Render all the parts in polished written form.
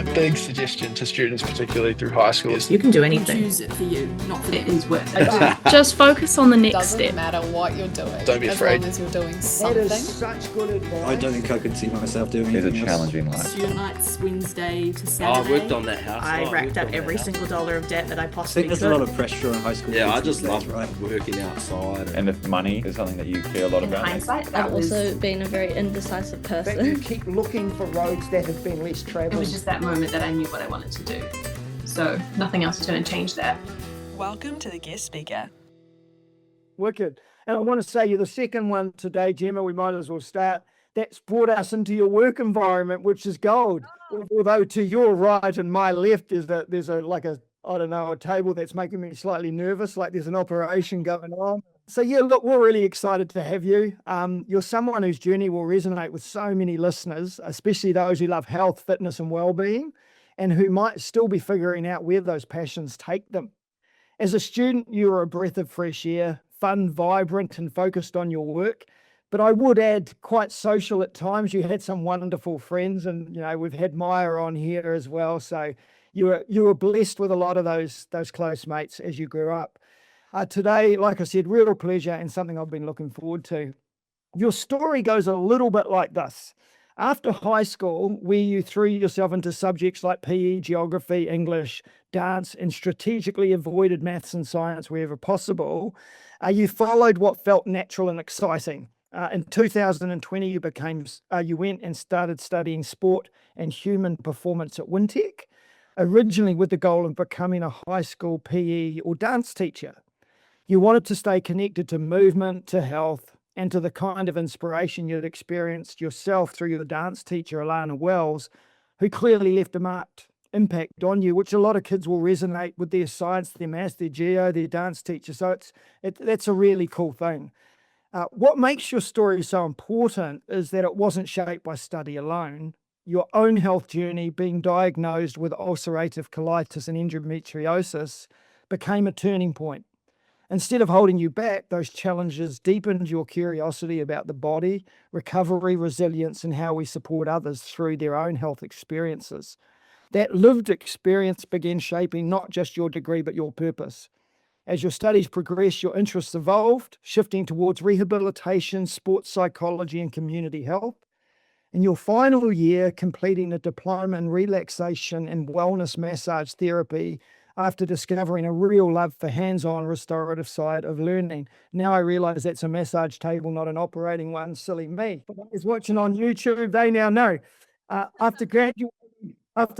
My big suggestion to students, particularly through high school, is you can do anything. Choose it for you, not for it is worth it. Just focus on the next Doesn't step. matter what you're doing. Don't be afraid. As long as you're doing That something. is such good advice. I don't think I could see myself doing It's a anything else. challenging life. Student nights, Wednesday to Oh, Saturday. I worked on that house. I racked up every single dollar of debt that I I possibly think there's could. a lot of pressure on high school. Yeah, kids I just these days, love right? working outside. And if money is something that you care a lot In about, hindsight, I've also been a very indecisive But you person. keep looking for roads that have been less It travelled. was just that moment that I knew what I wanted to do. So nothing else is going to change that. Welcome to the guest speaker. Wicked. And I want to say you're the second one today, Gemma. We might as well start. That's brought us into your work environment, which is gold. Although to your right and my left, there's a table that's making me slightly nervous, like there's an operation going on. So yeah, look, we're really excited to have you. You're someone whose journey will resonate with so many listeners, especially those who love health, fitness, and well-being, and who might still be figuring out where those passions take them. As a student, you were a breath of fresh air, fun, vibrant, and focused on your work. But I would add, quite social at times. You had some wonderful friends, and we've had Maya on here as well. So you were blessed with a lot of those close mates as you grew up. Today, like I said, real pleasure and something I've been looking forward to. Your story goes a little bit like this. After high school, where you threw yourself into subjects like PE, geography, English, dance, and strategically avoided maths and science wherever possible, you followed what felt natural and exciting. In 2020, you went and started studying sport and human performance at Wintec, originally with the goal of becoming a high school PE or dance teacher. You wanted to stay connected to movement, to health, and to the kind of inspiration you'd experienced yourself through your dance teacher, Alana Wells, who clearly left a marked impact on you, which a lot of kids will resonate with their science, their maths, their geo, their dance teacher. So that's a really cool thing. What makes your story so important is that it wasn't shaped by study alone. Your own health journey, being diagnosed with ulcerative colitis and endometriosis, became a turning point. Instead of holding you back, those challenges deepened your curiosity about the body, recovery, resilience, and how we support others through their own health experiences. That lived experience began shaping not just your degree, but your purpose. As your studies progressed, your interests evolved, shifting towards rehabilitation, sports psychology, and community health. In your final year, completing a diploma in relaxation and wellness massage therapy, after discovering a real love for hands-on restorative side of learning. Now I realize that's a massage table, not an operating one. Silly me. Is watching on YouTube, they now know. After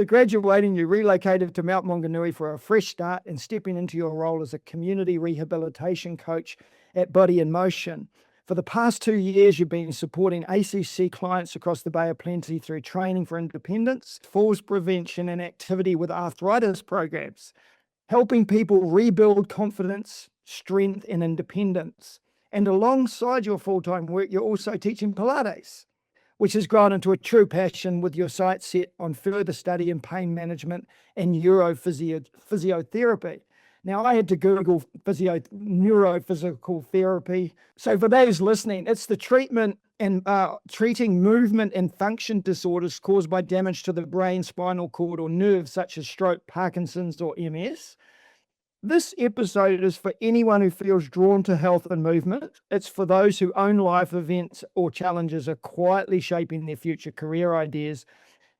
graduating, you relocated to Mount Maunganui for a fresh start and stepping into your role as a community rehabilitation coach at Body in Motion. For the past 2 years, you've been supporting ACC clients across the Bay of Plenty through training for independence, falls prevention, and activity with arthritis programs, helping people rebuild confidence, strength, and independence. And alongside your full-time work, you're also teaching Pilates, which has grown into a true passion with your sights set on further study in pain management and neurophysiotherapy. Now, I had to Google neurophysical therapy. So for those listening, it's the treatment and treating movement and function disorders caused by damage to the brain, spinal cord, or nerves, such as stroke, Parkinson's, or MS. This episode is for anyone who feels drawn to health and movement. It's for those who own life events or challenges are quietly shaping their future career ideas.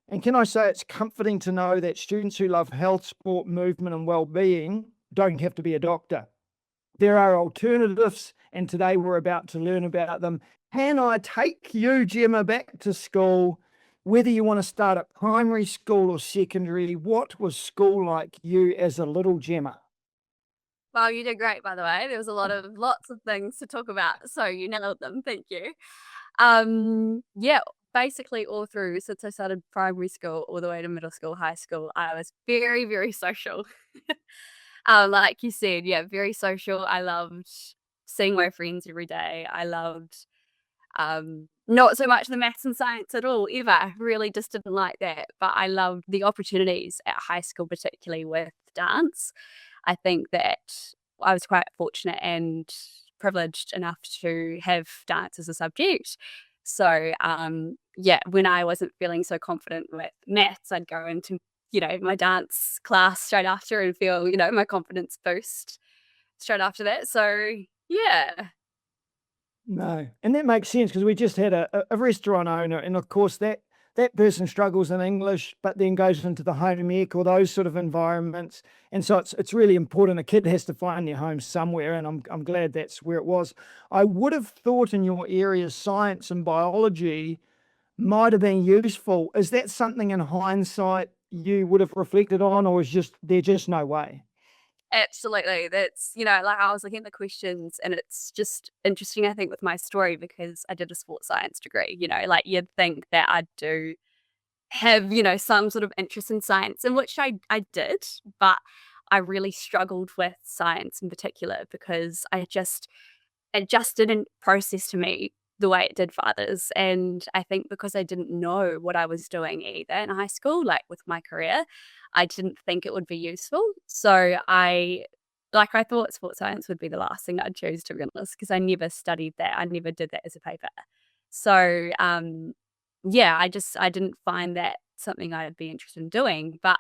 And can I say it's comforting to know that students who love health, sport, movement, and well-being don't have to be a doctor. There are alternatives, and today we're about to learn about them. Can I take you, Gemma, back to school? Whether you want to start at primary school or secondary, what was school like you as a little Gemma? Wow, you did great, by the way. There was lots of things to talk about, so you nailed them. Thank you. Basically all through, since I started primary school all the way to middle school, high school, I was very, very social. Like you said, very social. I loved seeing my friends every day. I loved not so much the maths and science at all, ever. I really just didn't like that. But I loved the opportunities at high school, particularly with dance. I think that I was quite fortunate and privileged enough to have dance as a subject. So, when I wasn't feeling so confident with maths, I'd go into my dance class straight after and feel, my confidence boost straight after that. So yeah. No, and that makes sense because we just had a restaurant owner, and of course that person struggles in English, but then goes into the home ec or those sort of environments, and so it's really important. A kid has to find their home somewhere, and I'm glad that's where it was. I would have thought in your area, science and biology might have been useful. Is that something in hindsight you would have reflected on, or is there just no way? Absolutely. That's, like I was looking at the questions and it's just interesting, I think, with my story because I did a sports science degree, like you'd think that I do have, some sort of interest in science, in which I did, but I really struggled with science in particular because it just didn't process to me the way it did for others. And I think because I didn't know what I was doing either in high school, like with my career, I didn't think it would be useful. So I thought sports science would be the last thing I'd choose, to be honest, because I never studied that. I never did that as a paper. So yeah, I didn't find that something I'd be interested in doing. But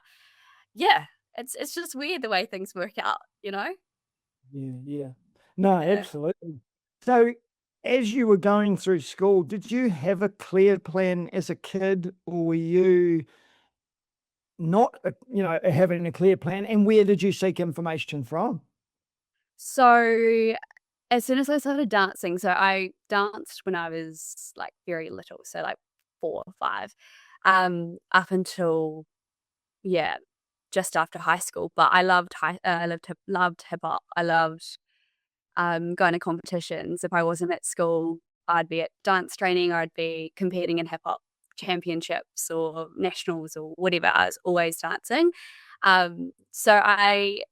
yeah, it's just weird the way things work out, Yeah. No, Yeah. absolutely. So, as you were going through school, did you have a clear plan as a kid, or were you not, having a clear plan? And where did you seek information from? So as soon as I started dancing, so I danced when I was like very little, so like 4 or 5, up until yeah, just after high school. But I loved loved hip hop. I loved going to competitions. If I wasn't at school, I'd be at dance training or I'd be competing in hip hop championships or nationals or whatever. I was always dancing. So I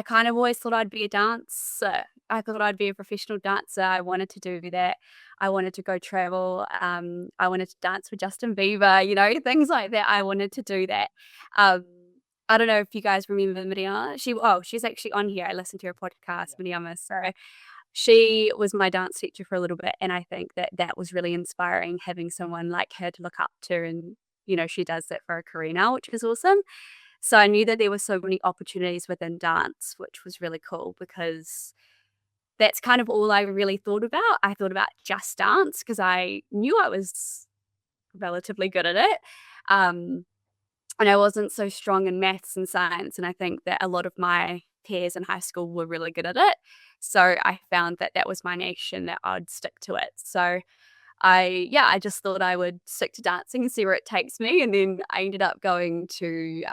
kind of always thought I'd be a dancer. I thought I'd be a professional dancer. I wanted to do that. I wanted to go travel. I wanted to dance with Justin Bieber, things like that. I wanted to do that. Um, I don't know if you guys remember Miriam. She's actually on here. I listened to her podcast, Miriam. So she was my dance teacher for a little bit, and I think that was really inspiring, having someone like her to look up to, and she does that for a career now, which is awesome. So I knew that there were so many opportunities within dance, which was really cool because that's kind of all I really thought about. I thought about just dance because I knew I was relatively good at it. And I wasn't so strong in maths and science. And I think that a lot of my peers in high school were really good at it. So I found that that was my niche and that I'd stick to it. So I just thought I would stick to dancing and see where it takes me. And then I ended up going to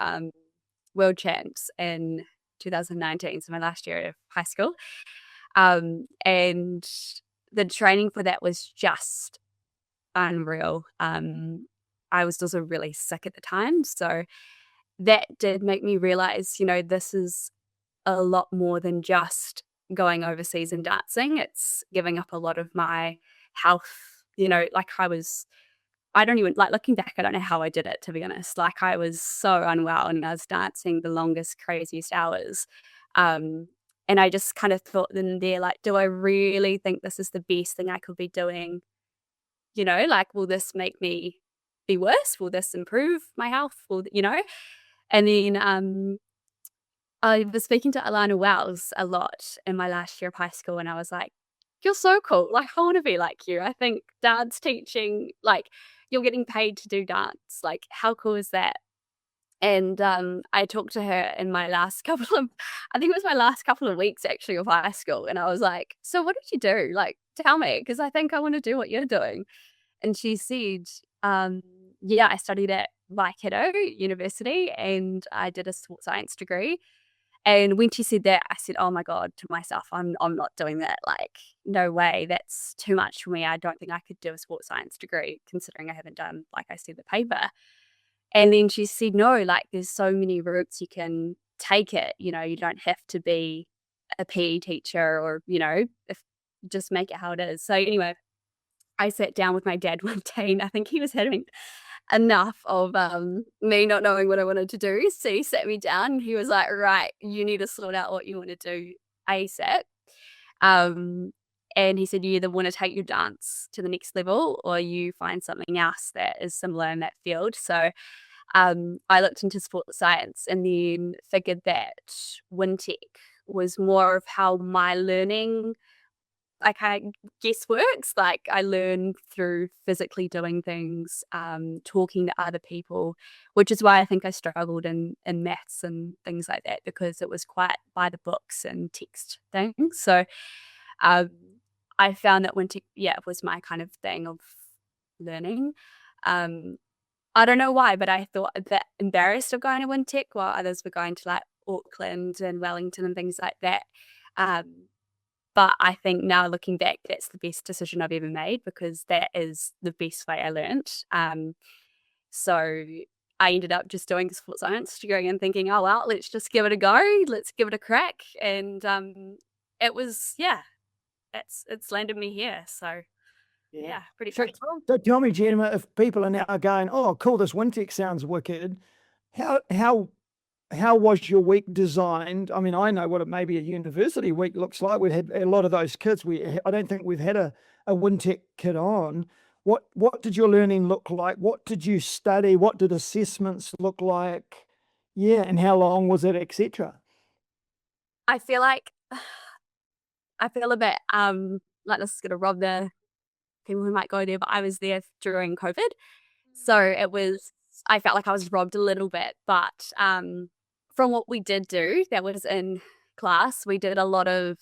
World Champs in 2019, so my last year of high school. And the training for that was just unreal. I was also really sick at the time, so that did make me realize, this is a lot more than just going overseas and dancing. It's giving up a lot of my health, like I don't even, like, looking back, I don't know how I did it, to be honest. Like, I was so unwell and I was dancing the longest, craziest hours. And I just kind of thought then there, like, do I really think this is the best thing I could be doing? Like, will this make me be worse? Will this improve my health? And then I was speaking to Alana Wells a lot in my last year of high school, and I was like, you're so cool. Like, I want to be like you. I think dance teaching, like, you're getting paid to do dance. Like, how cool is that? And I talked to her in my last I think it was my last couple of weeks actually of high school. And I was like, so what did you do? Like, tell me, because I think I want to do what you're doing. And she said, yeah, I studied at Waikato University and I did a sports science degree. And when she said that, I said, oh my God, to myself, I'm not doing that. Like, no way. That's too much for me. I don't think I could do a sports science degree, considering I haven't done, like I said, the paper. And then she said, no, like, there's so many routes you can take it. You don't have to be a PE teacher or, if just make it how it is. So anyway, I sat down with my dad one day and I think he was having enough of me not knowing what I wanted to do. So he sat me down and he was like, right, you need to sort out what you want to do ASAP. And he said, you either want to take your dance to the next level or you find something else that is similar in that field. So I looked into sports science and then figured that Wintec was more of how my learning, I guess, works. Like I learn through physically doing things, talking to other people, which is why I think I struggled in maths and things like that, because it was quite by the books and text things. So I found that Wintec, was my kind of thing of learning. I don't know why, but I thought a bit embarrassed of going to Wintec while others were going to like Auckland and Wellington and things like that. But I think now looking back, that's the best decision I've ever made, because that is the best way I learnt. So I ended up just doing sports science degree and thinking, oh, well, let's just give it a go. Let's give it a crack. And it was, it's landed me here. So pretty So, cool. so tell me, Gemma, if people are now going, oh, cool, this Wintec sounds wicked, how was your week designed? I mean, I know what maybe a university week looks like. We had a lot of those kids. I don't think we've had a Wintec kid on. What did your learning look like? What did you study? What did assessments look like? Yeah, and how long was it, etc.? I feel a bit like this is gonna rob the people who might go there, but I was there during COVID, so I felt like I was robbed a little bit. But from what we did do, that was in class, we did a lot of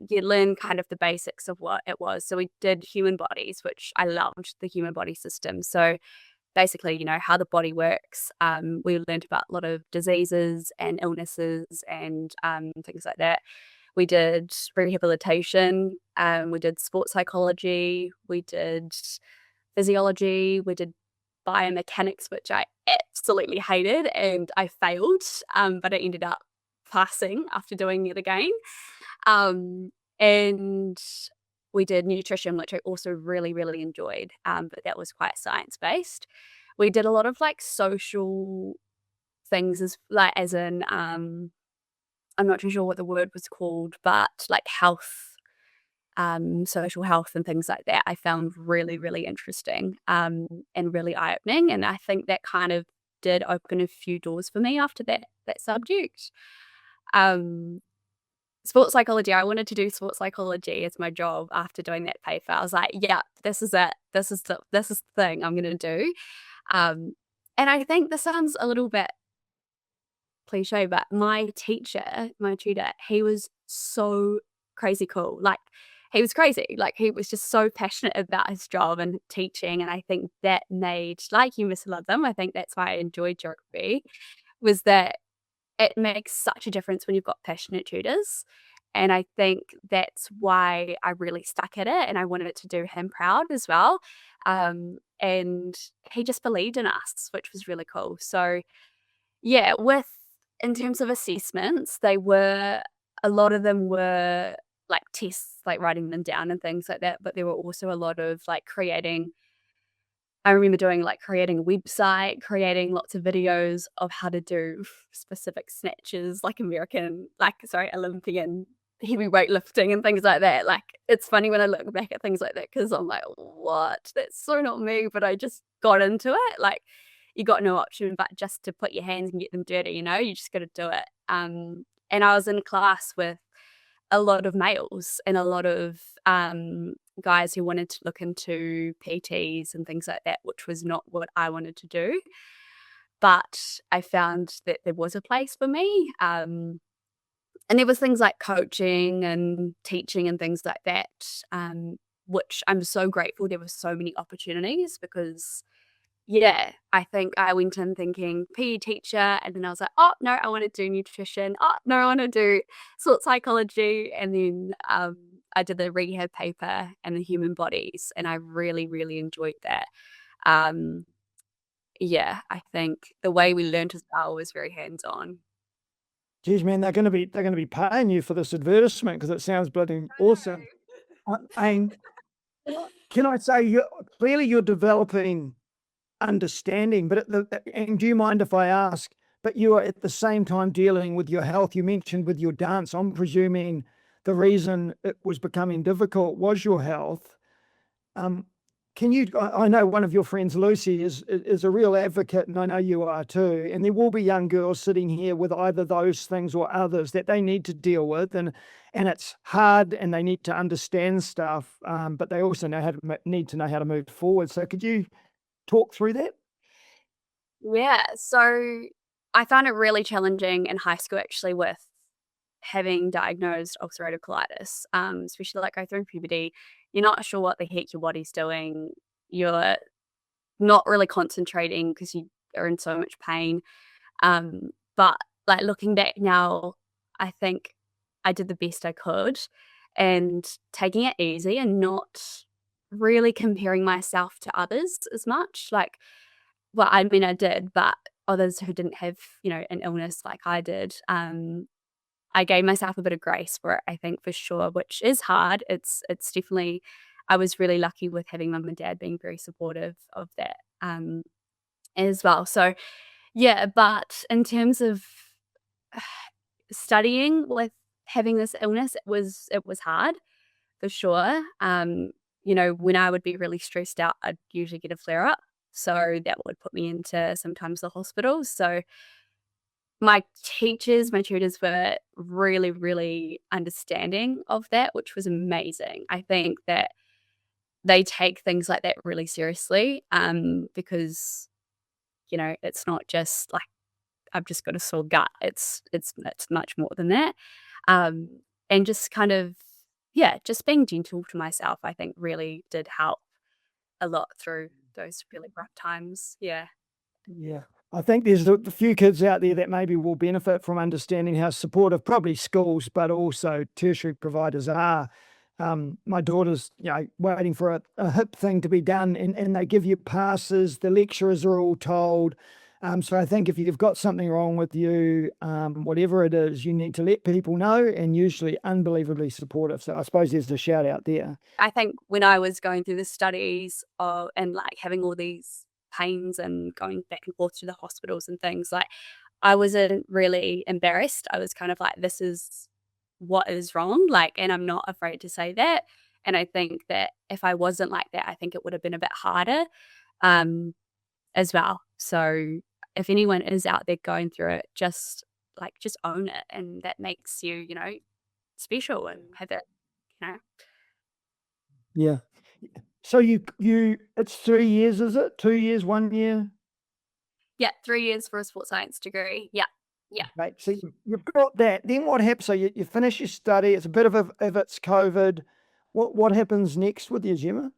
you learn kind of the basics of what it was. So we did human bodies, which I loved the human body system. So basically, how the body works. We learned about a lot of diseases and illnesses and things like that. We did rehabilitation, we did sports psychology, we did physiology, we did biomechanics, which I absolutely hated and I failed, but I ended up passing after doing it again. And we did nutrition, which I also really, really enjoyed, but that was quite science-based. We did a lot of social things as in I'm not too sure what the word was called, but health, social health and things like that I found really, really interesting and really eye-opening. And I think that kind of did open a few doors for me after that subject. Sports psychology, I wanted to do sports psychology as my job after doing that paper. I was like, yeah, this is it. This is the thing I'm going to do. And I think this sounds a little bit cliche, but my tutor, he was so crazy cool. He was crazy. He was just so passionate about his job and teaching. And I think that made, you must love them. I think that's why I enjoyed geography, was that it makes such a difference when you've got passionate tutors. And I think that's why I really stuck at it and I wanted to do him proud as well. And he just believed in us, which was really cool. So yeah, in terms of assessments, a lot of them were tests, writing them down and things like that. But there were also a lot of creating. I remember doing creating a website, creating lots of videos of how to do specific snatches, Olympian heavy weightlifting and things like that. It's funny when I look back at things like that because I'm like, what? That's so not me, but I just got into it. You got no option but just to put your hands and get them dirty, you just got to do it. And I was in class with a lot of males and a lot of guys who wanted to look into PTs and things like that, which was not what I wanted to do. But I found that there was a place for me. And there was things like coaching and teaching and things like that, which I'm so grateful there were so many opportunities because I think I went in thinking PE teacher, and then I was like, oh, no, I want to do nutrition. Oh, no, I want to do sports psychology. And then I did the rehab paper and the human bodies, and I really, really enjoyed that. I think the way we learned as well was very hands-on. Geez, man, they're going to be paying you for this advertisement because it sounds bloody awesome. And can I say, clearly you're developing understanding, but and do you mind if I ask, but you are at the same time dealing with your health? You mentioned with your dance, I'm presuming the reason it was becoming difficult was your health. can you, I know one of your friends, Lucy, is a real advocate, and I know you are too, and there will be young girls sitting here with either those things or others that they need to deal with, and it's hard, and they need to understand stuff, but they also need to know how to move forward. So could you talk through that? Yeah, so I found it really challenging in high school actually with having diagnosed ulcerative colitis, especially like going through puberty. You're not sure what the heck your body's doing. You're not really concentrating because you are in so much pain. But like looking back now, I think I did the best I could and taking it easy and not really comparing myself to others as much. Like, well, I mean, I did, but others who didn't have, an illness like I did, I gave myself a bit of grace for it, I think, for sure, which is hard. It's definitely, I was really lucky with having mum and dad being very supportive of that as well. So, yeah, but in terms of studying with having this illness, it was hard for sure. When I would be really stressed out, I'd usually get a flare up. So that would put me into sometimes the hospital. So my tutors were really, really understanding of that, which was amazing. I think that they take things like that really seriously, because, it's not just like, I've just got a sore gut. It's much more than that. And just kind of, just being gentle to myself, I think really did help a lot through those really rough times. Yeah. Yeah. I think there's a few kids out there that maybe will benefit from understanding how supportive probably schools, but also tertiary providers are. My daughter's, waiting for a hip thing to be done, and they give you passes. The lecturers are all told. So I think if you've got something wrong with you, whatever it is, you need to let people know, and usually unbelievably supportive. So I suppose there's a shout out there. I think when I was going through the studies and like having all these pains and going back and forth to the hospitals and things, like I wasn't really embarrassed. I was kind of like, this is what is wrong, like, and I'm not afraid to say that. And I think that if I wasn't like that, I think it would have been a bit harder as well. So if anyone is out there going through it, just own it, and that makes you, special and have it, Yeah. So you it's 3 years, is it? 2 years, 1 year? Yeah, 3 years for a sports science degree. Yeah. Right. So you've got that. Then what happens? So you finish your study. It's a bit of if it's COVID. What happens next with you, Gemma?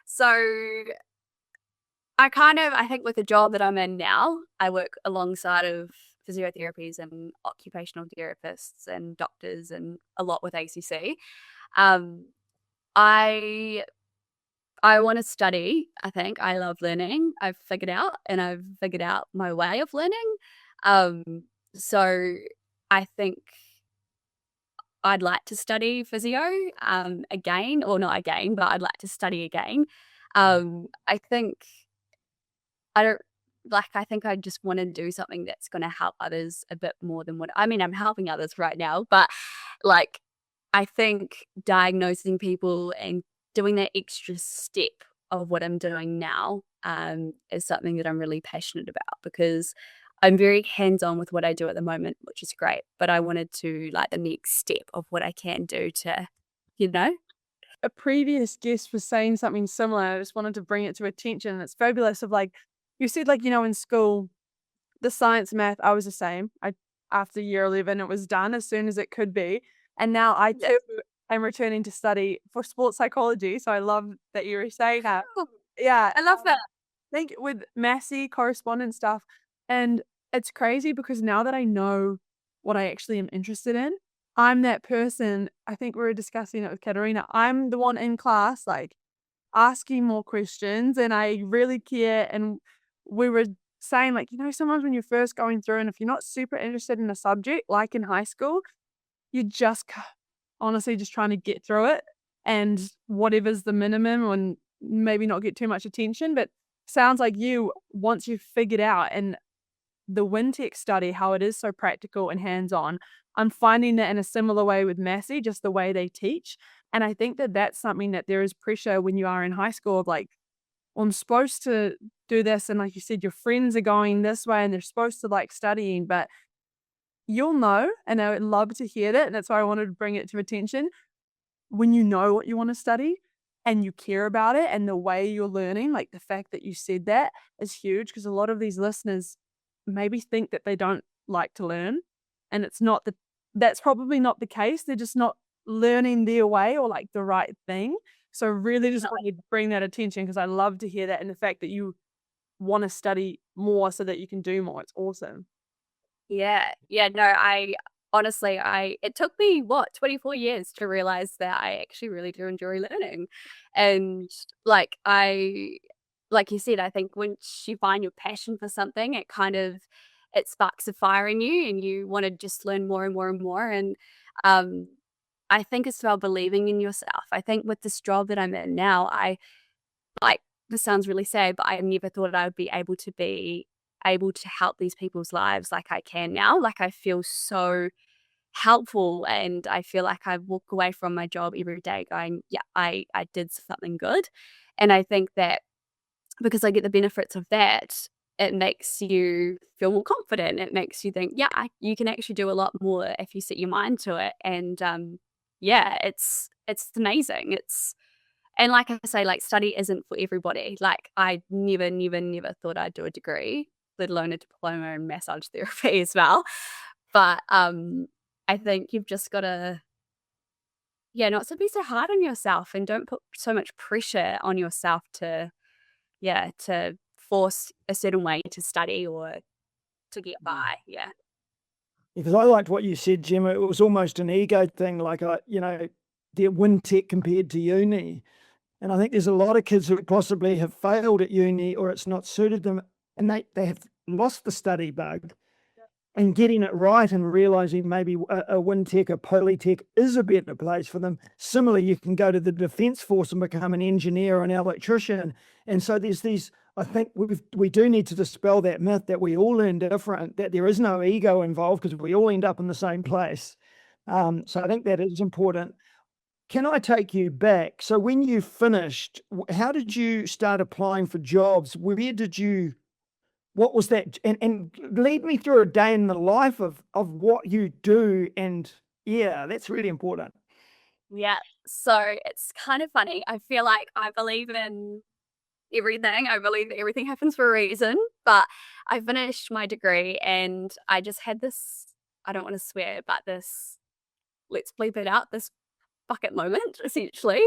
So I think with the job that I'm in now, I work alongside of physiotherapies and occupational therapists and doctors and a lot with ACC. I want to study. I think I love learning. I've figured out my way of learning. So I think I'd like to study physio again, or not again, but I'd like to study again. I think I think I just want to do something that's going to help others a bit more than I'm helping others right now, but like I think diagnosing people and doing that extra step of what I'm doing now is something that I'm really passionate about, because I'm very hands-on with what I do at the moment, which is great, but I wanted to like the next step of what I can do to, A previous guest was saying something similar. I just wanted to bring it to attention. It's fabulous of like, you said like, in school, the science, math, I was the same. After year 11, it was done as soon as it could be. And now I too am returning to study for sports psychology. So I love that you were saying that. Yeah. I love that. I think with Massey correspondence stuff, and it's crazy because now that I know what I actually am interested in, I'm that person. I think we were discussing it with Katerina. I'm the one in class, like asking more questions, and I really care. And we were saying, like, sometimes when you're first going through, and if you're not super interested in a subject, like in high school, you're just honestly just trying to get through it, and whatever's the minimum, and maybe not get too much attention. But sounds like once you've figured out, and the Wintec study, how it is so practical and hands-on, I'm finding that in a similar way with Massey, just the way they teach. And I think that that's something that there is pressure when you are in high school of like, well, I'm supposed to do this. And like you said, your friends are going this way and they're supposed to like studying, but you'll know, and I would love to hear that. And that's why I wanted to bring it to attention. When you know what you want to study and you care about it and the way you're learning, like the fact that you said that is huge, because a lot of these listeners maybe think that they don't like to learn, and that's probably not the case. They're just not learning their way or like the right thing. So really just want you to bring that attention, because I love to hear that, and the fact that you want to study more so that you can do more. It's awesome. Yeah. Yeah. No, honestly, it took me 24 years to realize that I actually really do enjoy learning. And like you said, I think once you find your passion for something, it sparks a fire in you and you want to just learn more and more and more. And I think it's about believing in yourself. I think with this job that I'm in now, this sounds really sad, but I never thought I would be able to help these people's lives like I can now. Like, I feel so helpful, and I feel like I walk away from my job every day going, yeah, I did something good. And I think that because I get the benefits of that, it makes you feel more confident. It makes you think, yeah, you can actually do a lot more if you set your mind to it. And yeah, it's amazing. And like I say, like, study isn't for everybody. Like, I never thought I'd do a degree, let alone a diploma in massage therapy as well. But I think you've just got to, not to be so hard on yourself, and don't put so much pressure on yourself to force a certain way to study or to get by. Yeah. Because I liked what you said, Gemma. It was almost an ego thing, like, the Wintec compared to uni. And I think there's a lot of kids who possibly have failed at uni, or it's not suited them, and they have lost the study bug. And getting it right and realizing maybe a Wintec, a Polytech is a better place for them. Similarly, you can go to the Defence Force and become an engineer or an electrician. And so there's these, I think we do need to dispel that myth that we all learn different, that there is no ego involved, because we all end up in the same place. So I think that is important. Can I take you back? So when you finished, how did you start applying for jobs? What was that? And lead me through a day in the life of what you do. And yeah, that's really important. Yeah. So it's kind of funny. I feel like I believe in everything. I believe that everything happens for a reason. But I finished my degree and I just had this, I don't want to swear, but this, let's bleep it out, this bucket moment, essentially.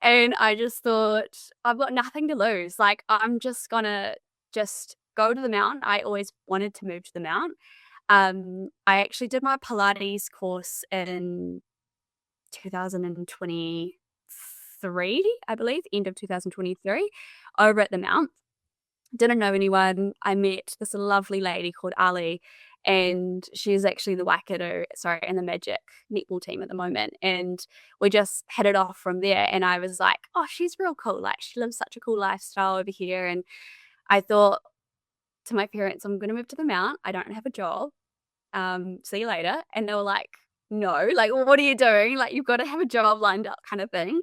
And I just thought, I've got nothing to lose. Like, I'm just gonna go to the Mount. I always wanted to move to the Mount. I actually did my Pilates course in 2023, I believe, end of 2023, over at the Mount. Didn't know anyone. I met this lovely lady called Ali, and she's actually the Waikato, and the Magic netball team at the moment. And we just hit it off from there. And I was like, oh, she's real cool. Like, she lives such a cool lifestyle over here. And I thought to my parents, I'm going to move to the Mount. I don't have a job. See you later. And they were like, no, like, what are you doing? Like, you've got to have a job lined up, kind of thing.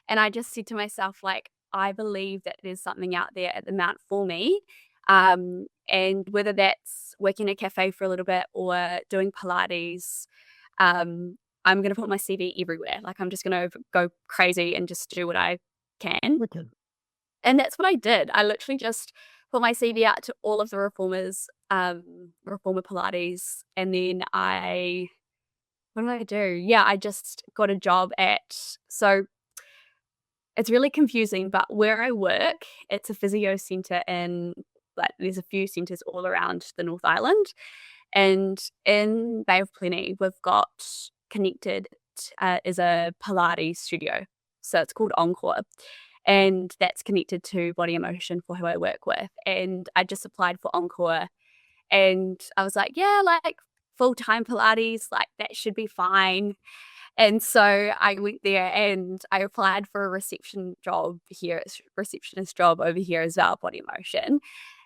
And I just said to myself, like, I believe that there's something out there at the Mount for me. And whether that's working in a cafe for a little bit or doing Pilates, I'm going to put my CV everywhere. Like, I'm just going to go crazy and just do what I can. Wicked. And that's what I did. I literally just put my CV out to all of the reformers, reformer Pilates. And then what did I do? Yeah, I just got a job so it's really confusing, but where I work, it's a physio centre, and like, there's a few centres all around the North Island. And in Bay of Plenty, we've got connected is a Pilates studio. So it's called Encore. And that's connected to Body Emotion for who I work with. And I just applied for Encore. And I was like, yeah, like, full-time Pilates, like, that should be fine. And so I went there and I applied for a receptionist job over here as well, Body Emotion.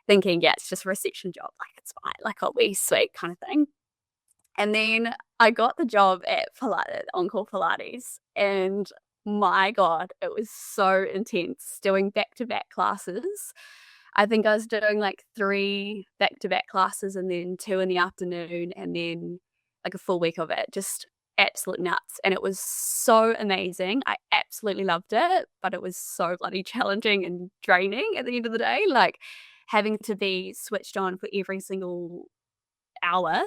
thinking, yeah, it's just a reception job, like it's fine, like I'll be sweet kind of thing. And then I got the job at Pilates, On-Call Pilates, and my God, it was so intense doing back-to-back classes. I think I was doing like 3 back-to-back classes and then 2 in the afternoon and then like a full week of it, just absolute nuts. And it was so amazing. I absolutely loved it, but it was so bloody challenging and draining at the end of the day, like having to be switched on for every single hour.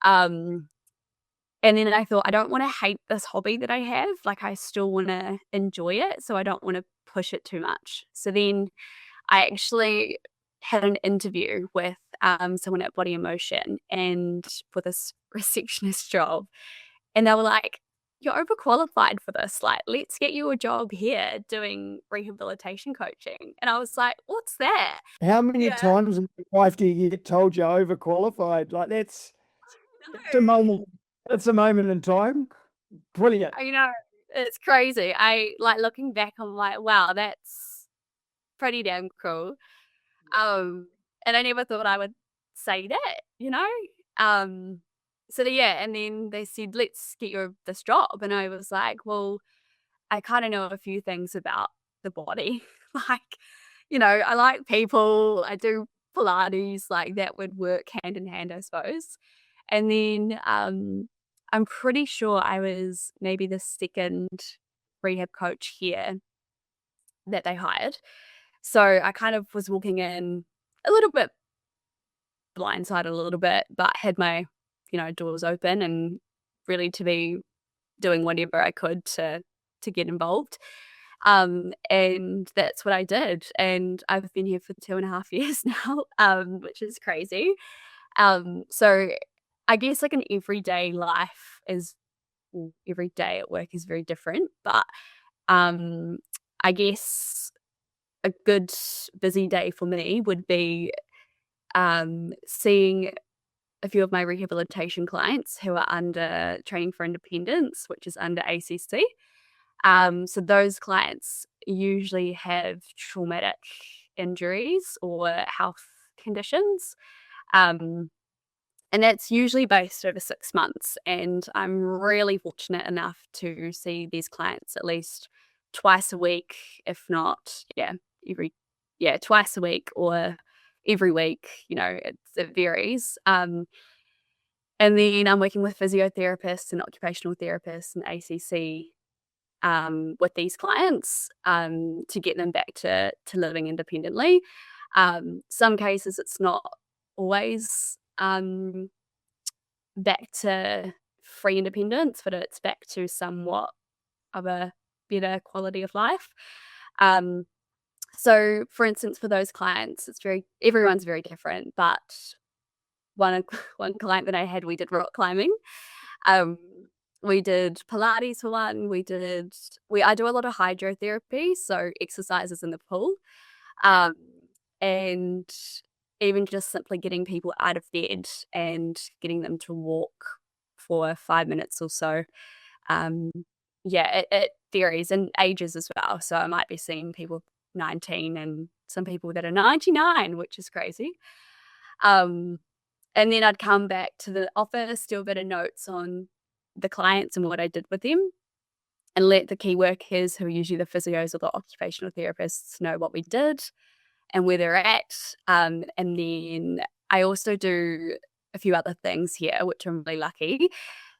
And then I thought, I don't want to hate this hobby that I have. Like, I still want to enjoy it, so I don't want to push it too much. So then I actually had an interview with someone at Body Emotion and for this receptionist job. And they were like, you're overqualified for this. Like, let's get you a job here doing rehabilitation coaching. And I was like, what's that? How many Yeah. times in your life do you get told you're overqualified? Like that's a moment. That's a moment in time. Brilliant. I know, it's crazy. I like looking back, I'm like, wow, that's pretty damn cool. And I never thought I would say that, you know? So yeah, and then they said, let's get you this job. And I was like, well, I kind of know a few things about the body. Like, you know, I like people, I do Pilates, like that would work hand in hand, I suppose. And then I'm pretty sure I was maybe the second rehab coach here that they hired. So I kind of was walking in a little bit blindsided a little bit, but had my, doors open and really to be doing whatever I could to get involved. And that's what I did. And I've been here for 2.5 years now, which is crazy. So I guess like an everyday life every day at work is very different, but I guess a good busy day for me would be seeing a few of my rehabilitation clients who are under training for independence, which is under ACC. So those clients usually have traumatic injuries or health conditions. And that's usually based over 6 months. And I'm really fortunate enough to see these clients at least twice a week, if not, twice a week or every week, it varies. And then I'm working with physiotherapists and occupational therapists and ACC with these clients to get them back to living independently. Some cases it's not always back to free independence, but it's back to somewhat of a better quality of life. So for instance, for those clients, everyone's very different, but one client that I had, we did rock climbing. We did Pilates for one. I do a lot of hydrotherapy, so exercises in the pool. And even just simply getting people out of bed and getting them to walk for 5 minutes or so. It varies in ages as well. So I might be seeing people 19 and some people that are 99, which is crazy. And then I'd come back to the office, do a bit of notes on the clients and what I did with them, and let the key workers, who are usually the physios or the occupational therapists, know what we did and where they're at. And then I also do a few other things here, which I'm really lucky.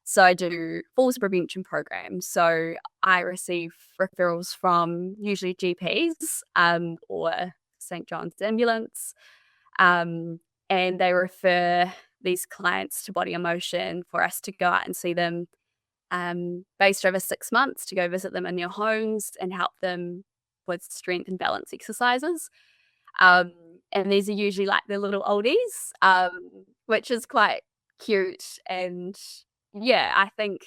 So I do falls prevention programs. So I receive referrals from usually GPs or St. John's Ambulance. And they refer these clients to Body Emotion for us to go out and see them based over 6 months, to go visit them in their homes and help them with strength and balance exercises. And these are usually like the little oldies, which is quite cute. And yeah, I think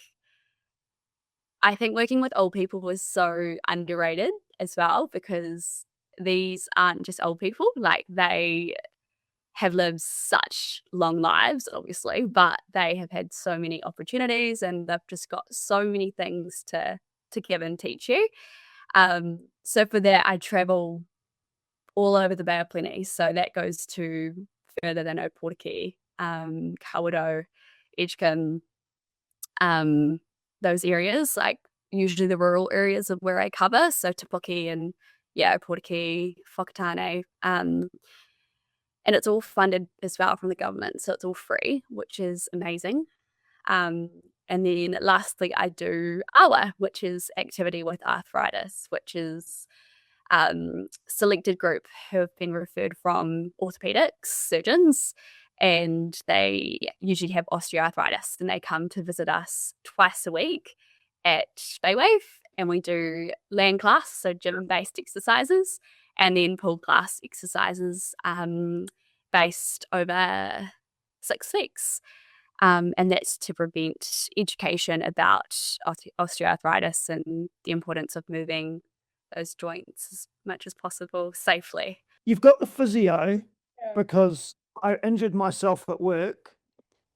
working with old people was so underrated as well, because these aren't just old people. Like, they have lived such long lives, obviously, but they have had so many opportunities and they've just got so many things to give and teach you. So for that, I travel all over the Bay of Plenty. So that goes to further than Opotiki, Kawerau, Edgecombe, those areas, like usually the rural areas of where I cover. So Te Puke and Opotiki, Whakatane. And it's all funded as well from the government. So it's all free, which is amazing. And then lastly, I do AWA, which is activity with arthritis, which is selected group who have been referred from orthopedics surgeons, and they usually have osteoarthritis, and they come to visit us twice a week at Baywave, and we do land class, so gym-based exercises, and then pool class exercises based over 6 weeks. And that's to prevent education about osteoarthritis and the importance of moving those joints as much as possible safely. You've got the physio because I injured myself at work.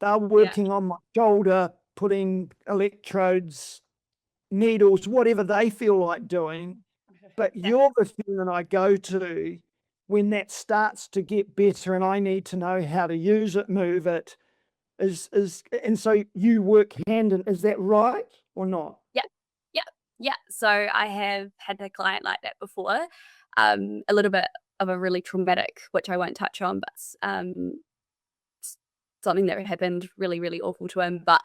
They're working on my shoulder, putting electrodes, needles, whatever they feel like doing. But you're the human I go to when that starts to get better and I need to know how to use it, move it. And so you work hand in, is that right or not? Yeah. So I have had a client like that before, a little bit of a really traumatic, which I won't touch on, but something that happened really, really awful to him. But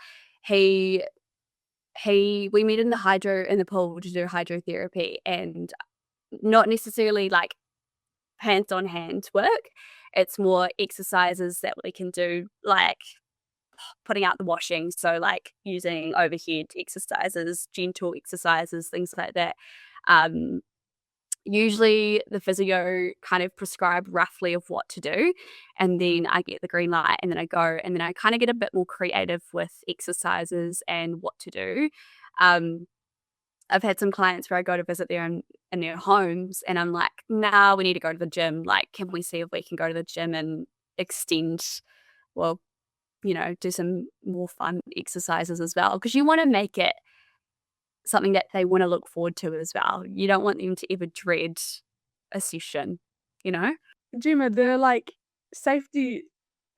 we met in the pool to do hydrotherapy, and not necessarily like hands on hand work. It's more exercises that we can do, like putting out the washing, so like using overhead exercises, gentle exercises, things like that. Usually the physio kind of prescribe roughly of what to do, and then I get the green light, and then I go, and then I kind of get a bit more creative with exercises and what to do. I've had some clients where I go to visit in their homes, and I'm like, nah, we need to go to the gym. Like, can we see if we can go to the gym and extend, well, do some more fun exercises as well, because you want to make it something that they want to look forward to as well. You don't want them to ever dread a session, Gemma, the like safety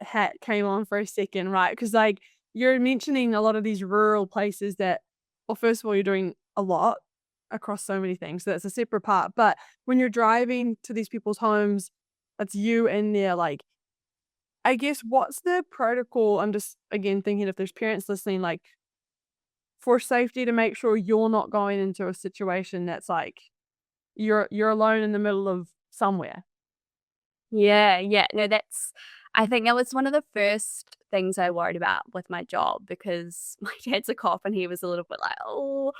hat came on for a second, right? Because like you're mentioning a lot of these rural places that, well, first of all, you're doing a lot across so many things, so that's a separate part. But when you're driving to these people's homes, it's you in there, like, I guess, what's the protocol? I'm just, again, thinking if there's parents listening, like, for safety to make sure you're not going into a situation that's like you're alone in the middle of somewhere. Yeah. No, I think that was one of the first things I worried about with my job, because my dad's a cop and he was a little bit like, oh,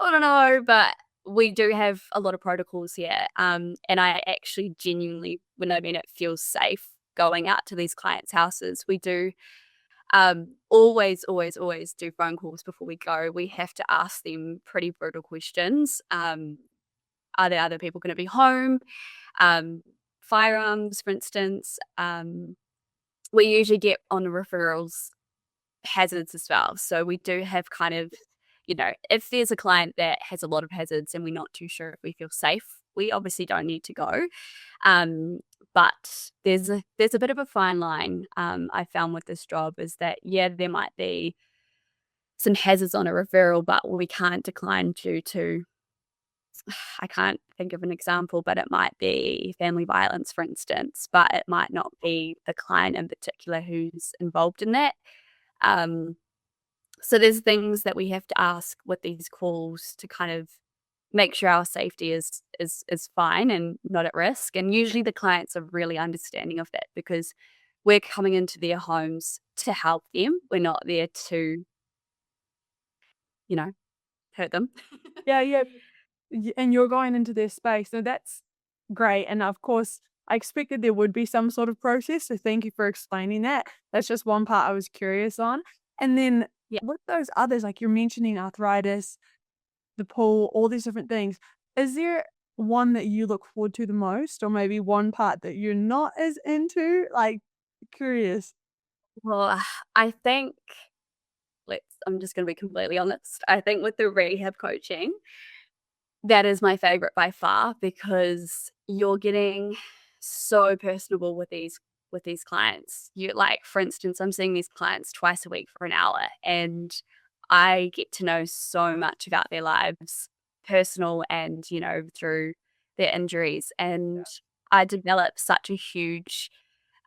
I don't know, but we do have a lot of protocols here. And I actually genuinely, when I mean it, feels safe going out to these clients' houses. We do always do phone calls before we go. We have to ask them pretty brutal questions. Are there other people going to be home? Firearms, for instance. We usually get on the referrals hazards as well. So we do have kind of, if there's a client that has a lot of hazards and we're not too sure if we feel safe, we obviously don't need to go. But there's a bit of a fine line I found with this job, is that, there might be some hazards on a referral, but we can't decline due to, I can't think of an example, but it might be family violence, for instance, but it might not be the client in particular who's involved in that. So there's things that we have to ask with these calls to kind of make sure our safety is fine and not at risk. And usually the clients are really understanding of that, because we're coming into their homes to help them. We're not there to, hurt them. Yeah. And you're going into their space. So that's great. And of course, I expected there would be some sort of process. So thank you for explaining that. That's just one part I was curious on. And then with those others, like you're mentioning arthritis, the pool, all these different things, is there one that you look forward to the most, or maybe one part that you're not as into? Like, curious. Well, I think, I'm just going to be completely honest. I think with the rehab coaching, that is my favorite by far, because you're getting so personable with these clients. You like, for instance, I'm seeing these clients twice a week for an hour, and I get to know so much about their lives, personal and, through their injuries. And I develop such a huge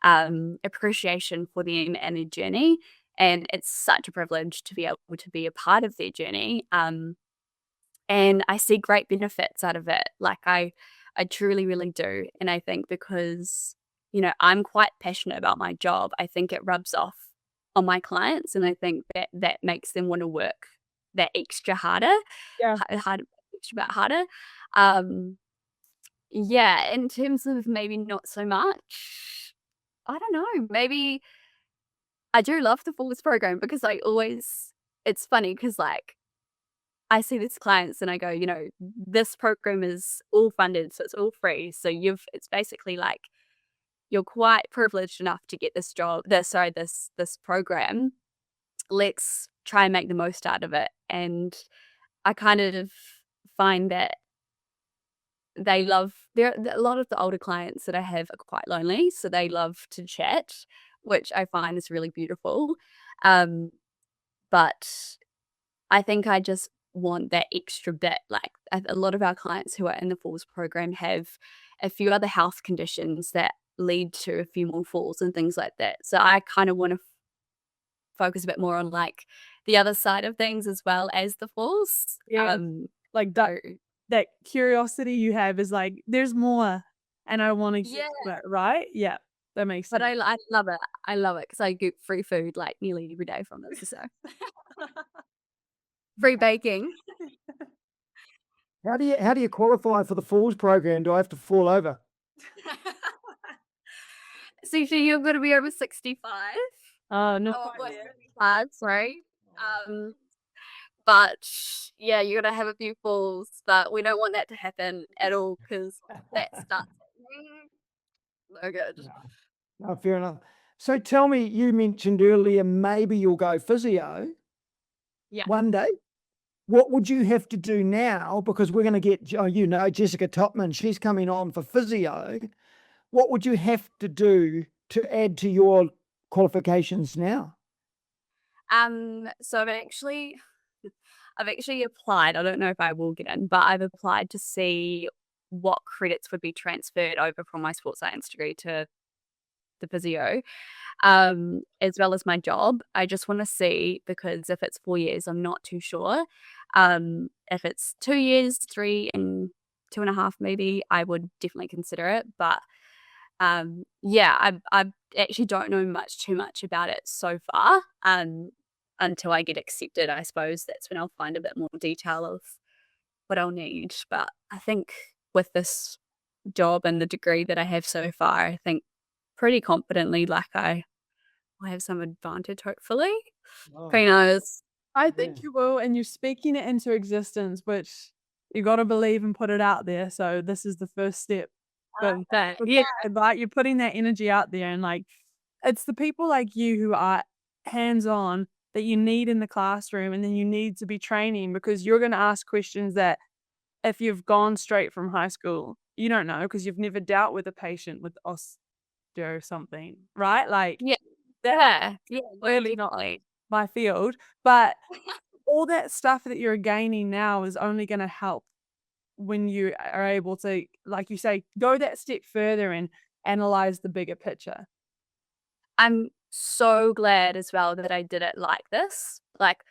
appreciation for them and their journey. And it's such a privilege to be able to be a part of their journey. And I see great benefits out of it. Like I truly, really do. And I think because, I'm quite passionate about my job, I think it rubs off on my clients. And I think that makes them want to work that extra harder, Yeah. extra bit harder. Yeah, in terms of maybe not so much, I don't know, maybe I do love the Falls program because it's funny because like I see these clients and I go, this program is all funded, so it's all free. So it's basically like you're quite privileged enough to get this program. Let's try and make the most out of it. And I kind of find that a lot of the older clients that I have are quite lonely, so they love to chat, which I find is really beautiful. But I think I just want that extra bit. Like a lot of our clients who are in the Falls program have a few other health conditions that lead to a few more falls and things like that. So I kind of want to focus a bit more on like the other side of things as well as the falls. Yeah. Like that curiosity you have is like, there's more, and I want to get to it, right? Yeah, that makes sense. But I love it. I love it because I get free food like nearly every day from this. So free baking. How do you qualify for the Falls program? Do I have to fall over? So you're going to be over 65. No. Sorry. But yeah, you're gonna have a few falls, but we don't want that to happen at all because that starts no good. No, fair enough. So tell me, you mentioned earlier maybe you'll go physio one day. What would you have to do now? Because we're going to get, Jessica Topman, she's coming on for physio. What would you have to do to add to your qualifications now? So I've actually applied. I don't know if I will get in, but I've applied to see what credits would be transferred over from my sports science degree to the physio, as well as my job. I just want to see, because if it's 4 years, I'm not too sure. If it's 2 years, 3 and 2.5, maybe I would definitely consider it. But I actually don't know too much about it so far. Until I get accepted, I suppose that's when I'll find a bit more detail of what I'll need. But I think with this job and the degree that I have so far, I think pretty confidently like I will have some advantage, hopefully. Who knows? I think you will, and you're speaking it into existence, which you got to believe and put it out there. So this is the first step. But like you're putting that energy out there, and like it's the people like you who are hands-on that you need in the classroom, and then you need to be training, because you're going to ask questions that if you've gone straight from high school, you don't know, because you've never dealt with a patient with osteo something, right? Like clearly not my field, but all that stuff that you're gaining now is only going to help when you are able to, like you say, go that step further and analyze the bigger picture. I'm so glad as well that I did it like this. Like,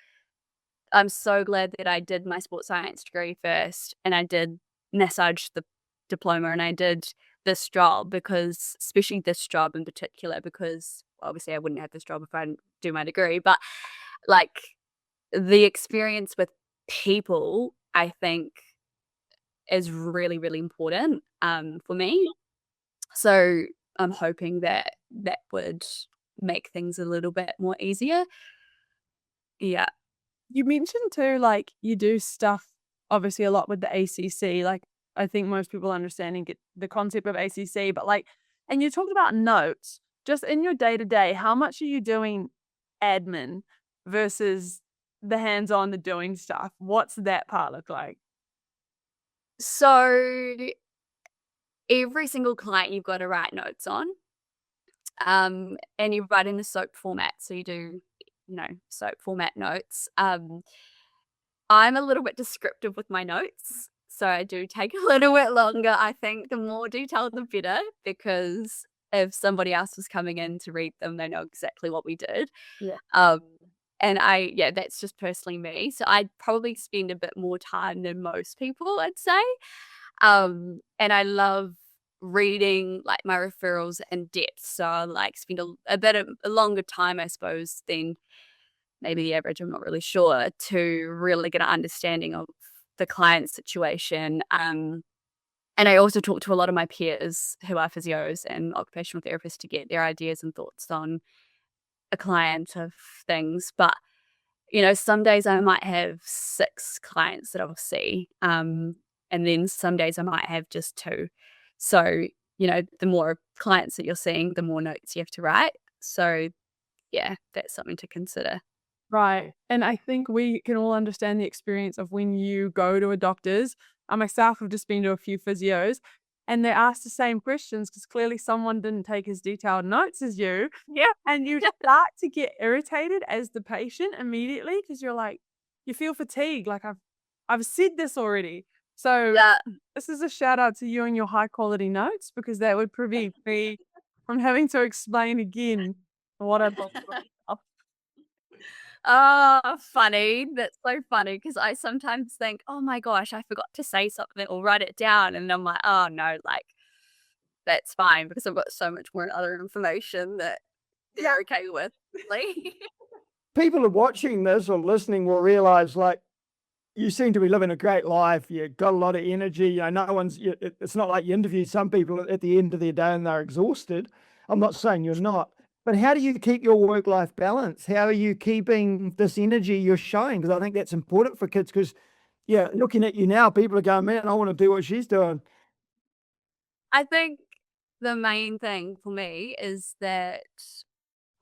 I'm so glad that I did my sports science degree first, and I did massage the diploma, and I did this job, because especially this job in particular, because obviously I wouldn't have this job if I didn't do my degree, but like the experience with people, I think is really, really important for me. So I'm hoping that would make things a little bit more easier. Yeah. You mentioned too, like you do stuff obviously a lot with the ACC. Like I think most people understand and get the concept of ACC, but like, and you talked about notes just in your day to day. How much are you doing admin versus the hands-on, the doing stuff? What's that part look like? So every single client you've got to write notes on. And you write in the SOAP format. So you do, SOAP format notes. I'm a little bit descriptive with my notes. So I do take a little bit longer. I think the more detailed, the better, because if somebody else was coming in to read them, they know exactly what we did. Yeah. And that's just personally me. So I'd probably spend a bit more time than most people, I'd say. And I love reading like my referrals in depth. So I like spend a longer time, I suppose, than maybe the average, I'm not really sure, to really get an understanding of the client's situation. And I also talk to a lot of my peers who are physios and occupational therapists to get their ideas and thoughts on a client of things. But, some days I might have 6 clients that I'll see. And then some days I might have just 2. So, the more clients that you're seeing, the more notes you have to write. So, yeah, that's something to consider. Right. And I think we can all understand the experience of when you go to a doctor's. I myself have just been to a few physios and they ask the same questions because clearly someone didn't take as detailed notes as you. Yeah. And you start to get irritated as the patient immediately because you're like, you feel fatigued. Like I've said this already. So Yeah. this is a shout out to you and your high quality notes because that would prevent me from having to explain again what I've got. Oh, funny. That's so funny because I sometimes think, oh my gosh, I forgot to say something or write it down. And I'm like, oh no, like that's fine because I've got so much more other information that they're okay with. Like, People are watching this or listening will realize, like, you seem to be living a great life. You've got a lot of energy. It's not like you interview some people at the end of their day and they're exhausted. I'm not saying you're not. But how do you keep your work-life balance? How are you keeping this energy you're showing? Because I think that's important for kids because, looking at you now, people are going, man, I want to do what she's doing. I think the main thing for me is that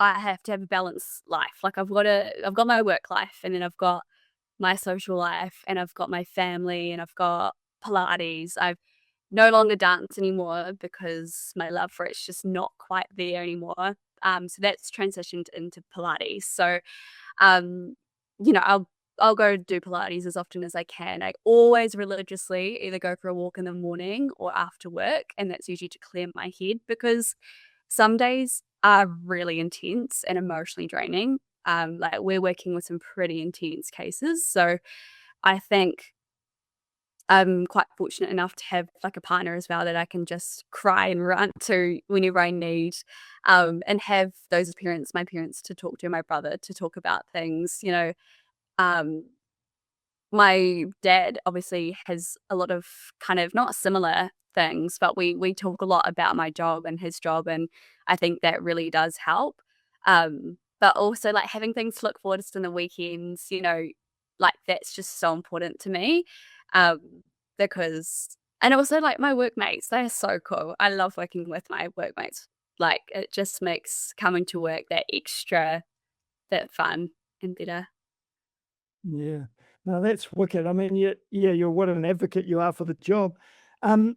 I have to have a balanced life. Like I've got my work life and then I've got my social life and I've got my family and I've got Pilates. I've no longer dance anymore because my love for it's just not quite there anymore. So that's transitioned into Pilates. So, I'll go do Pilates as often as I can. I always religiously either go for a walk in the morning or after work, and that's usually to clear my head because some days are really intense and emotionally draining. Like we're working with some pretty intense cases. So I think I'm quite fortunate enough to have like a partner as well that I can just cry and run to whenever I need, and have my parents to talk to, my brother to talk about things, um, my dad obviously has a lot of kind of not similar things, but we talk a lot about my job and his job, and I think that really does help. But also like having things to look forward to in the weekends, like that's just so important to me. Because and also like my workmates, they're so cool. I love working with my workmates. Like it just makes coming to work that extra bit fun and better. Yeah. No, that's wicked. I mean, you're what an advocate you are for the job. Um,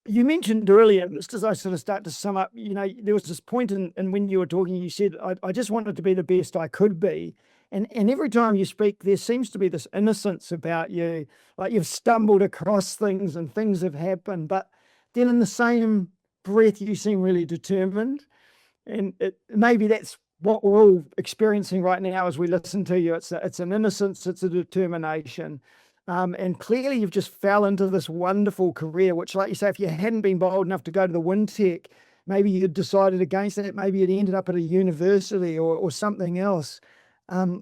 You mentioned earlier, just as I sort of start to sum up, there was this point in when you were talking, you said, I just wanted to be the best I could be. And every time you speak, there seems to be this innocence about you, like you've stumbled across things and things have happened. But then in the same breath, you seem really determined. And maybe that's what we're all experiencing right now as we listen to you. It's an innocence, it's a determination. And clearly you've just fell into this wonderful career, which, like you say, if you hadn't been bold enough to go to the Wintec, maybe you'd decided against that. Maybe you'd ended up at a university or something else.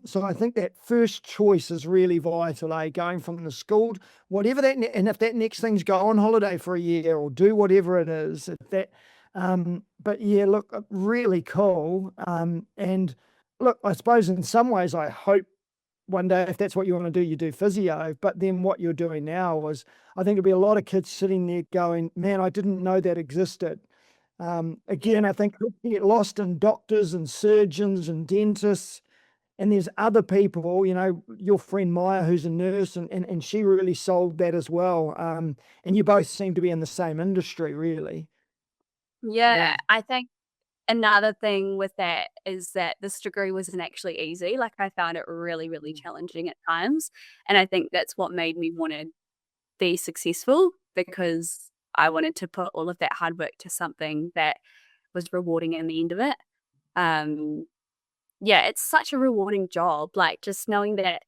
So I think that first choice is really vital, going from the school, whatever that, and if that next thing's go on holiday for a year or do whatever it is, but yeah, look, really cool. And look, I suppose in some ways, I hope one day, if that's what you want to do, you do physio. But then what you're doing now I think there'll be a lot of kids sitting there going, man, I didn't know that existed. Again, I think you get lost in doctors and surgeons and dentists. And there's other people, your friend Maya, who's a nurse, and she really sold that as well. And you both seem to be in the same industry, really. Yeah, I think another thing with that is that this degree wasn't actually easy. Like, I found it really, really challenging at times. And I think that's what made me want to be successful, because I wanted to put all of that hard work to something that was rewarding in the end of it. Yeah, it's such a rewarding job. Like, just knowing that,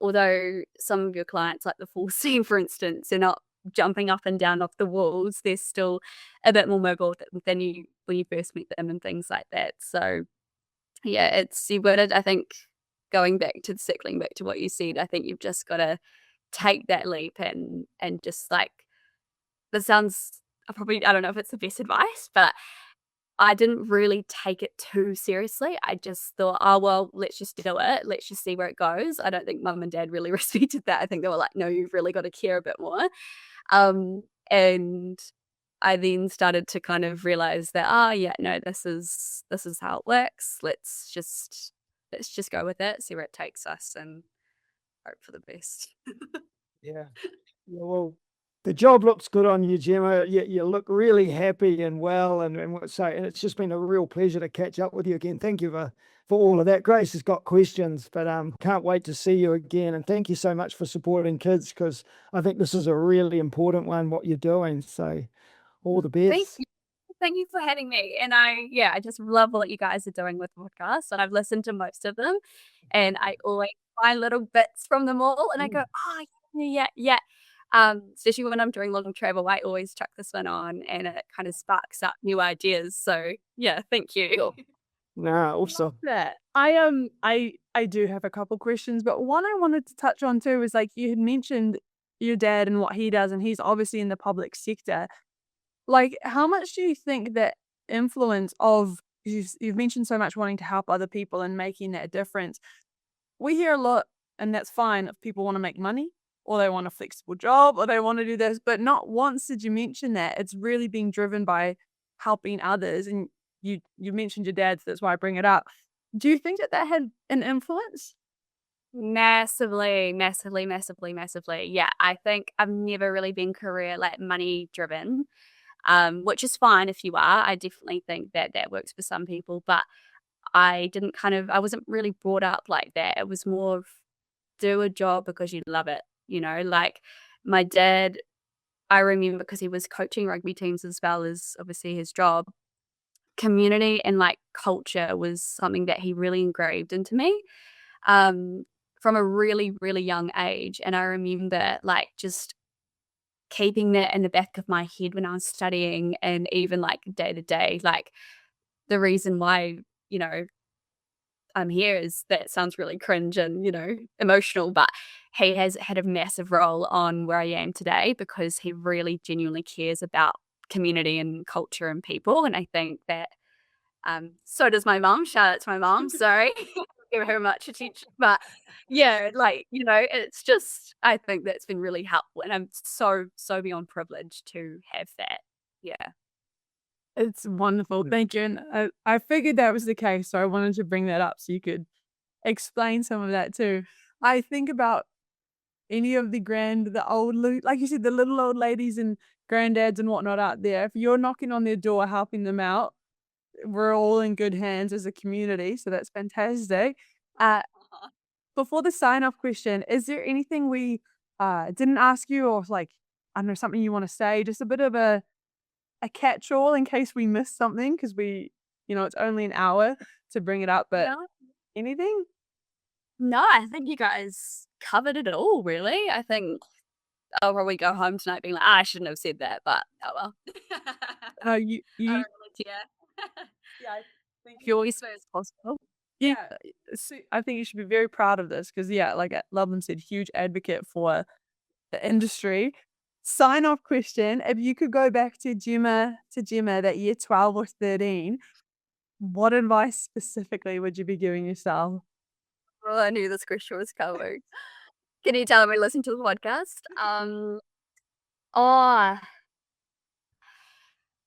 although some of your clients, like the full scene, for instance, they're not jumping up and down off the walls, they're still a bit more mobile than you when you first meet them and things like that. So yeah, you've got to, I think, circling back to what you said, I think you've just got to take that leap and just like, this sounds, I don't know if it's the best advice, but I didn't really take it too seriously. I just thought, oh, well, let's just do it. Let's just see where it goes. I don't think mum and dad really respected that. I think they were like, no, you've really got to care a bit more. And I then started to kind of realize that, yeah, no, this is how it works. Let's just go with it, see where it takes us, and hope for the best. Yeah. Well, the job looks good on you, Gemma. You look really happy and well, and it's just been a real pleasure to catch up with you again. Thank you for all of that. Grace has got questions, but can't wait to see you again. And thank you so much for supporting kids, because I think this is a really important one, what you're doing. So all the best. Thank you for having me. And I just love what you guys are doing with podcasts. And I've listened to most of them, and I always find little bits from them all, and I go, oh, yeah. Especially when I'm doing long travel, I always chuck this one on, and it kind of sparks up new ideas. So yeah, thank you. Nah, also. That I do have a couple questions, but one I wanted to touch on too is, like, you had mentioned your dad and what he does, and he's obviously in the public sector. Like, how much do you think that influence of, you've mentioned so much wanting to help other people and making that difference. We hear a lot, and that's fine, if people want to make money, or they want a flexible job, or they want to do this, but not once did you mention that it's really being driven by helping others. And you mentioned your dad, so that's why I bring it up. Do you think that had an influence? Massively. Yeah, I think I've never really been career money driven, which is fine if you are. I definitely think that works for some people, but I wasn't really brought up like that. It was more of, do a job because you love it. Like my dad, I remember, because he was coaching rugby teams as well as obviously his job, community and like culture was something that he really engraved into me from a really, really young age. And I remember like just keeping that in the back of my head when I was studying, and even like day to day, like the reason why, I'm here is, that sounds really cringe and, emotional, but he has had a massive role on where I am today, because he really genuinely cares about community and culture and people. And I think that so does my mom. Shout out to my mom. Sorry. Give her much attention. But yeah, it's just, I think that's been really helpful. And I'm so beyond privileged to have that. Yeah. It's wonderful. Thank you. And I figured that was the case, so I wanted to bring that up so you could explain some of that too. I think about any of like you said, the little old ladies and granddads and whatnot out there. If you're knocking on their door, helping them out, we're all in good hands as a community. So that's fantastic. Before the sign-off question, is there anything we didn't ask you, or like, I don't know, something you want to say? Just a bit of a catch-all in case we missed something, because it's only an hour to bring it up, but anything? No, I think you guys covered it all, really. I think I'll probably go home tonight being like, I shouldn't have said that, but oh well. You I don't really care. yeah, I think You always say it's possible. yeah, I think you should be very proud of this, because like Loveland said, huge advocate for the industry. Sign off question: if you could go back to Gemma that year 12 or 13, what advice specifically would you be giving yourself? Well, I knew this question was coming. Can you tell me listen to the podcast?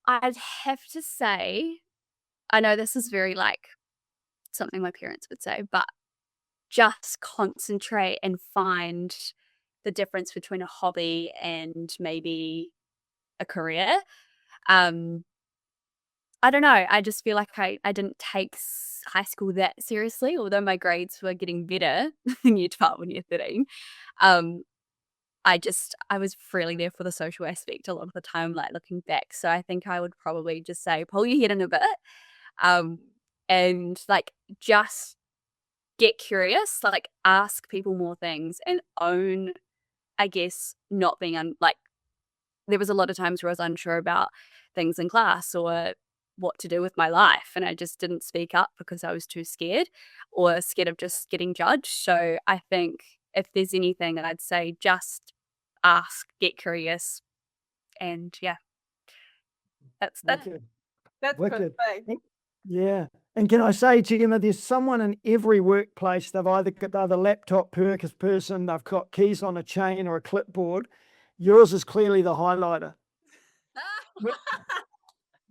I'd have to say, I know this is very like something my parents would say, but just concentrate and find the difference between a hobby and maybe a career. I don't know. I just feel like I didn't take high school that seriously, although my grades were getting better in year 12 and year 13. Um, I was really there for the social aspect a lot of the time, like looking back. So I think I would probably just say, pull your head in a bit, and like just get curious, like ask people more things and own, I guess, not being like, there was a lot of times where I was unsure about things in class or what to do with my life, and I just didn't speak up because I was too scared or scared of just getting judged. So I think if there's anything, I'd say just ask, get curious, and yeah, that's that. Wicked. That's Wicked. perfect. Yeah. And can I say, Gemma, there's someone in every workplace. They've either got the laptop person, they've got keys on a chain or a clipboard. Yours is clearly the highlighter.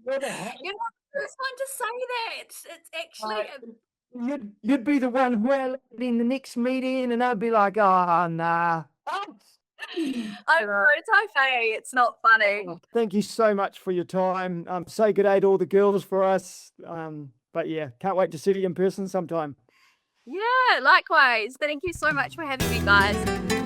Where the heck- You're not the first one to say that. It's actually You'd be the one who in the next meeting, and I'd be like, oh, nah. I'm sorry, it's not funny. Thank you so much for your time. Say good day to all the girls for us. But yeah, can't wait to see you in person sometime. Yeah, likewise. Thank you so much for having me, guys.